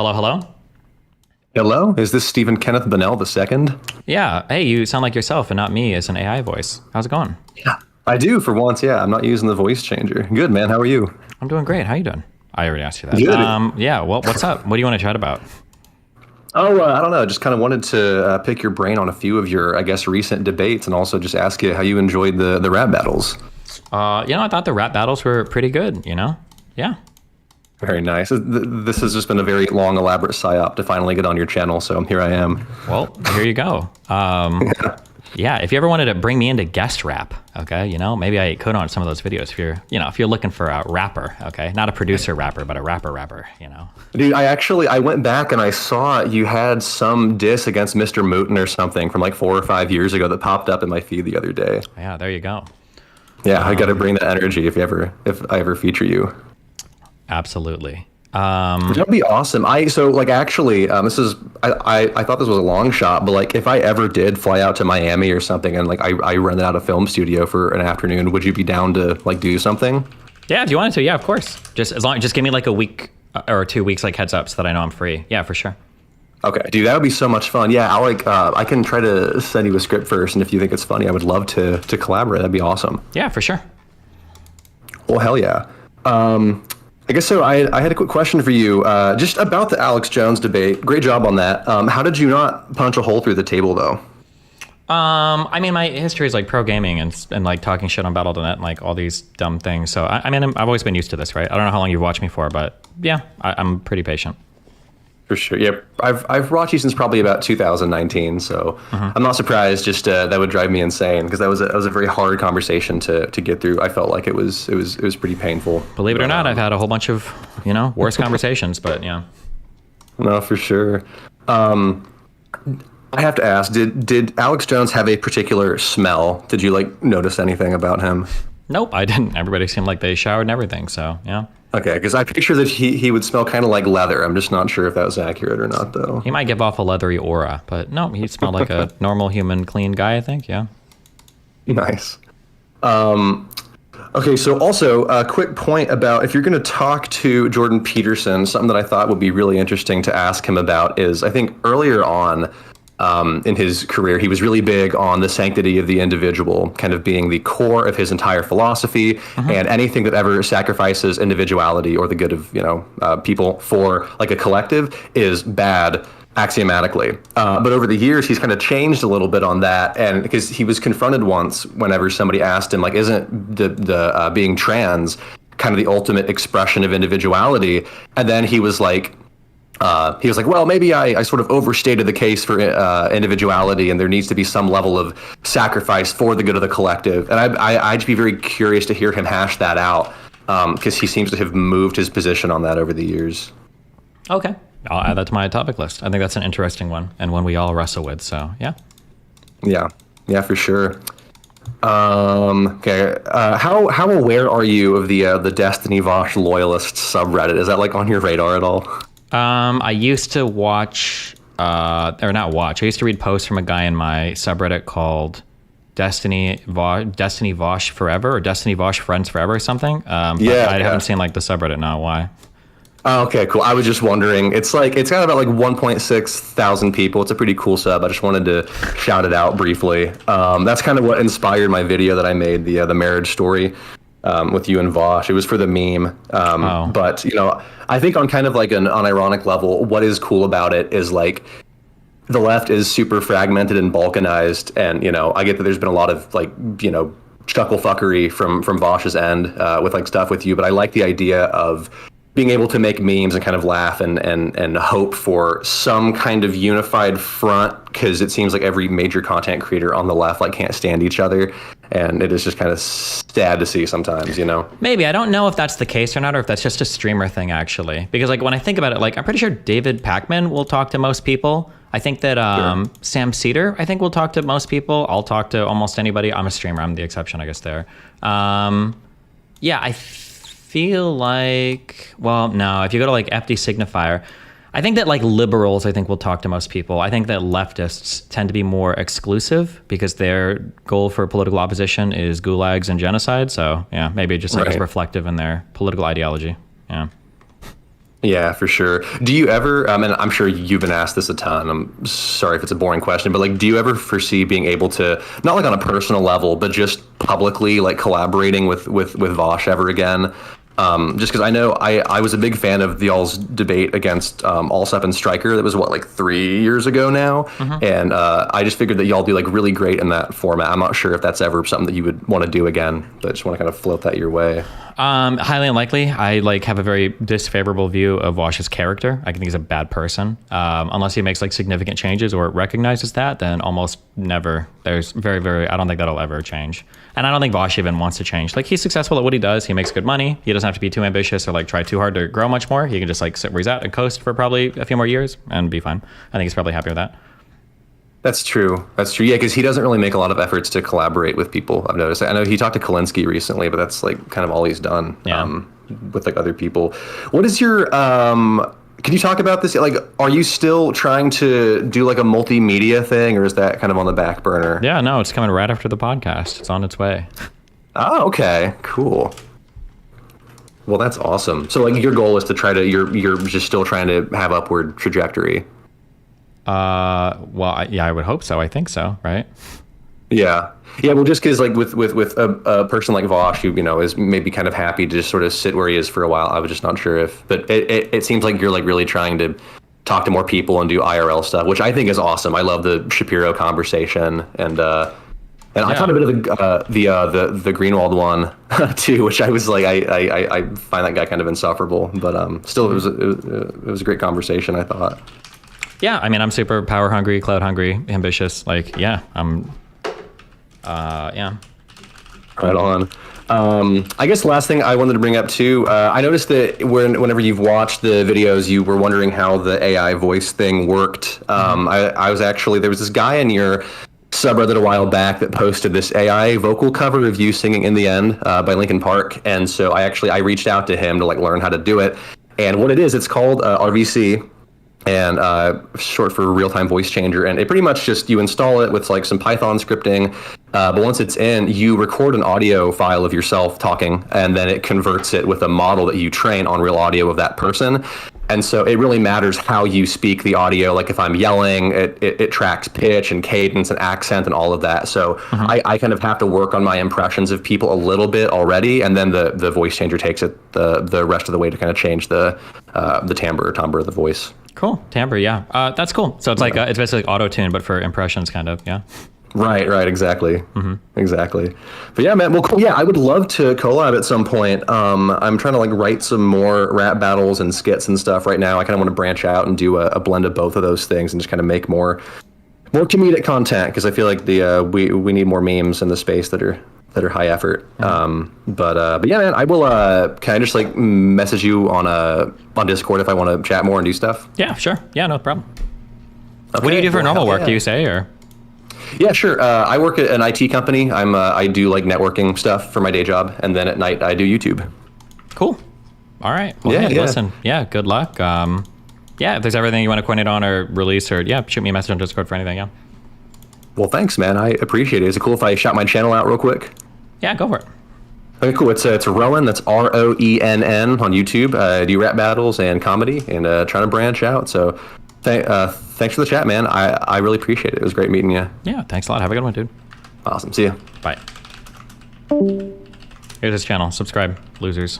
Hello, hello. Hello, is this Steven Kenneth Bonnell II? Yeah. Hey, you sound like yourself and not me as an AI voice. How's it going? Yeah, I do for once. Yeah, I'm not using the voice changer. Good, man. How are you? I'm doing great. How you doing? I already asked you that. Good. Yeah. Well, what's up? What do you want to chat about? Oh, I don't know. Just kind of wanted to pick your brain on a few of your, I guess, recent debates, and also just ask you how you enjoyed the rap battles. I thought the rap battles were pretty good. Yeah. Very nice. This has just been a very long, elaborate psyop to finally get on your channel. So here I am. Well, here you go. Yeah. If you ever wanted to bring me into guest rap, okay, maybe I could on some of those videos. If you're looking for a rapper, okay, not a producer rapper, but a rapper. Dude, I went back and I saw you had some diss against Mr. Mooten or something from like 4 or 5 years ago that popped up in my feed the other day. Yeah, there you go. Yeah, I got to bring that energy if I ever feature you. Absolutely. That'd be awesome. I thought this was a long shot, but like if I ever did fly out to Miami or something and like I rented out a film studio for an afternoon, would you be down to like do something? Yeah, if you wanted to, yeah, of course. Just give me like a week or 2 weeks like heads up so that I know I'm free. Yeah, for sure. Okay, dude, that would be so much fun. Yeah, I can try to send you a script first, and if you think it's funny, I would love to collaborate. That'd be awesome. Yeah, for sure. Well, hell yeah. I guess so. I had a quick question for you, just about the Alex Jones debate. Great job on that. How did you not punch a hole through the table, though? My history is like pro gaming and like talking shit on Battle.net and like all these dumb things. So I've always been used to this, right? I don't know how long you've watched me for, but yeah, I'm pretty patient. For sure. Yeah, I've watched you since probably about 2019, so I'm not surprised. Just that would drive me insane because that was a very hard conversation to get through. I felt like it was pretty painful. Believe it or not, I've had a whole bunch of worse conversations, but yeah. No, for sure. I have to ask, did Alex Jones have a particular smell? Did you like notice anything about him? Nope, I didn't. Everybody seemed like they showered and everything, so yeah. Okay, because I picture that he would smell kind of like leather. I'm just not sure if that was accurate or not, though. He might give off a leathery aura, but no, he smelled like a normal human, clean guy, I think, yeah. Nice. Okay, so also a quick point about if you're going to talk to Jordan Peterson, something that I thought would be really interesting to ask him about is I think earlier on in his career, he was really big on the sanctity of the individual kind of being the core of his entire philosophy, and anything that ever sacrifices individuality or the good of people for like a collective is bad axiomatically. But over the years, he's kind of changed a little bit on that, and because he was confronted once whenever somebody asked him, like, isn't the being trans kind of the ultimate expression of individuality? And then he was like, well, maybe I sort of overstated the case for individuality, and there needs to be some level of sacrifice for the good of the collective. And I'd be very curious to hear him hash that out, because he seems to have moved his position on that over the years. Okay. I'll add that to my topic list. I think that's an interesting one and one we all wrestle with. So, yeah. Yeah, for sure. Okay. How aware are you of the Destiny Vaush loyalist subreddit? Is that like on your radar at all? I used to watch, or not watch. I used to read posts from a guy in my subreddit called Destiny Vaush Forever or Destiny Vaush Friends Forever or something. But I haven't seen like the subreddit now. Why? Oh, okay, cool. I was just wondering. It's got about like 1.6 thousand people. It's a pretty cool sub. I just wanted to shout it out briefly. That's kind of what inspired my video that I made, the marriage story. With you and Vaush. It was for the meme. But, I think on kind of like an unironic level, what is cool about it is like the left is super fragmented and balkanized. And, I get that there's been a lot of like, chuckle fuckery from Vaush's end with like stuff with you. But I like the idea of being able to make memes and kind of laugh and hope for some kind of unified front, because it seems like every major content creator on the left like can't stand each other, and it is just kind of sad to see sometimes, Maybe. I don't know if that's the case or not, or if that's just a streamer thing, actually. Because like when I think about it, like I'm pretty sure David Pacman will talk to most people. I think that Sure. Sam Cedar, I think, will talk to most people. I'll talk to almost anybody. I'm a streamer. I'm the exception, I guess, there. I feel like, well, no, if you go to like FD Signifier, I think that like liberals, I think, will talk to most people. I think that leftists tend to be more exclusive because their goal for political opposition is gulags and genocide. So yeah, maybe just like is reflective in their political ideology. Yeah. Yeah, for sure. Do you ever, and I'm sure you've been asked this a ton. I'm sorry if it's a boring question, but like, do you ever foresee being able to, not like on a personal level, but just publicly like collaborating with Vaush ever again? Just because I know I was a big fan of the y'all's debate against Allsup and Stryker. That was what, like 3 years ago now, and I just figured that y'all do like really great in that format. I'm not sure if that's ever something that you would want to do again, but I just want to kind of float that your way. Highly unlikely. I like have a very disfavorable view of Vaush's character. I think he's a bad person. Unless he makes like significant changes or recognizes that, then almost never. There's I don't think that'll ever change. And I don't think Vaush even wants to change. Like, he's successful at what he does. He makes good money. He doesn't have to be too ambitious or like try too hard to grow much more. He can just like sit where he's at and coast for probably a few more years and be fine. I think he's probably happy with that. That's true. That's true. Yeah, because he doesn't really make a lot of efforts to collaborate with people. I've noticed. I know he talked to Kalinsky recently, but that's like kind of all he's done with like other people. What is your? Can you talk about this? Like, are you still trying to do like a multimedia thing, or is that kind of on the back burner? Yeah, no, it's coming right after the podcast. It's on its way. Oh, okay, cool. Well, that's awesome. So, like, your goal is to try to you're just still trying to have upward trajectory. Well, yeah, I would hope so. I think so, right? Yeah. Well, just because like with a person like Vaush, who is maybe kind of happy to just sort of sit where he is for a while. I was just not sure if, but it seems like you're like really trying to talk to more people and do IRL stuff, which I think is awesome. I love the Shapiro conversation, and I thought a bit of the Greenwald one too, which I was like, I find that guy kind of insufferable, but still it was a great conversation, I thought. Yeah, I mean, I'm super power hungry, cloud hungry, ambitious. Like, yeah, yeah. Right on. I guess the last thing I wanted to bring up too, I noticed that whenever you've watched the videos, you were wondering how the AI voice thing worked. I was actually, there was this guy in your subreddit a while back that posted this AI vocal cover of you singing "In the End" by Linkin Park, and so I reached out to him to like learn how to do it. And what it is, it's called RVC. And short for real-time voice changer, and it pretty much just, you install it with like some Python scripting, but once it's in, you record an audio file of yourself talking, and then it converts it with a model that you train on real audio of that person. And so it really matters how you speak the audio. Like if I'm yelling, it tracks pitch and cadence and accent and all of that. So I kind of have to work on my impressions of people a little bit already, and then the voice changer takes it the rest of the way to kind of change the timbre of the voice. Cool. Timbre, yeah. That's cool. So it's like it's basically like auto-tune, but for impressions, kind of, yeah. Right, exactly. Exactly. But yeah, man, well, cool. Yeah, I would love to collab at some point. I'm trying to like write some more rap battles and skits and stuff right now. I kind of want to branch out and do a blend of both of those things and just kind of make more comedic content, because I feel like we need more memes in the space that are high effort. But yeah, man, I will. Can I just like message you on Discord if I want to chat more and do stuff? Yeah, sure. Yeah, no problem. Okay, What do you do for normal work? Yeah. Do you say, or? Yeah, sure. I work at an IT company. I do like networking stuff for my day job, and then at night I do YouTube. Cool. All right. Well, Yeah, hey, yeah. listen. Yeah, good luck. Yeah, if there's everything you want to coordinate on or release, or shoot me a message on Discord for anything. Yeah. Well, thanks, man. I appreciate it. Is it cool if I shout my channel out real quick? Yeah, go for it. Okay, cool. It's Roenn. That's ROENN on YouTube. I do rap battles and comedy, and trying to branch out. So, thanks for the chat, man. I really appreciate it. It was great meeting you. Yeah, thanks a lot. Have a good one, dude. Awesome. See you. Bye. Here's his channel. Subscribe, losers.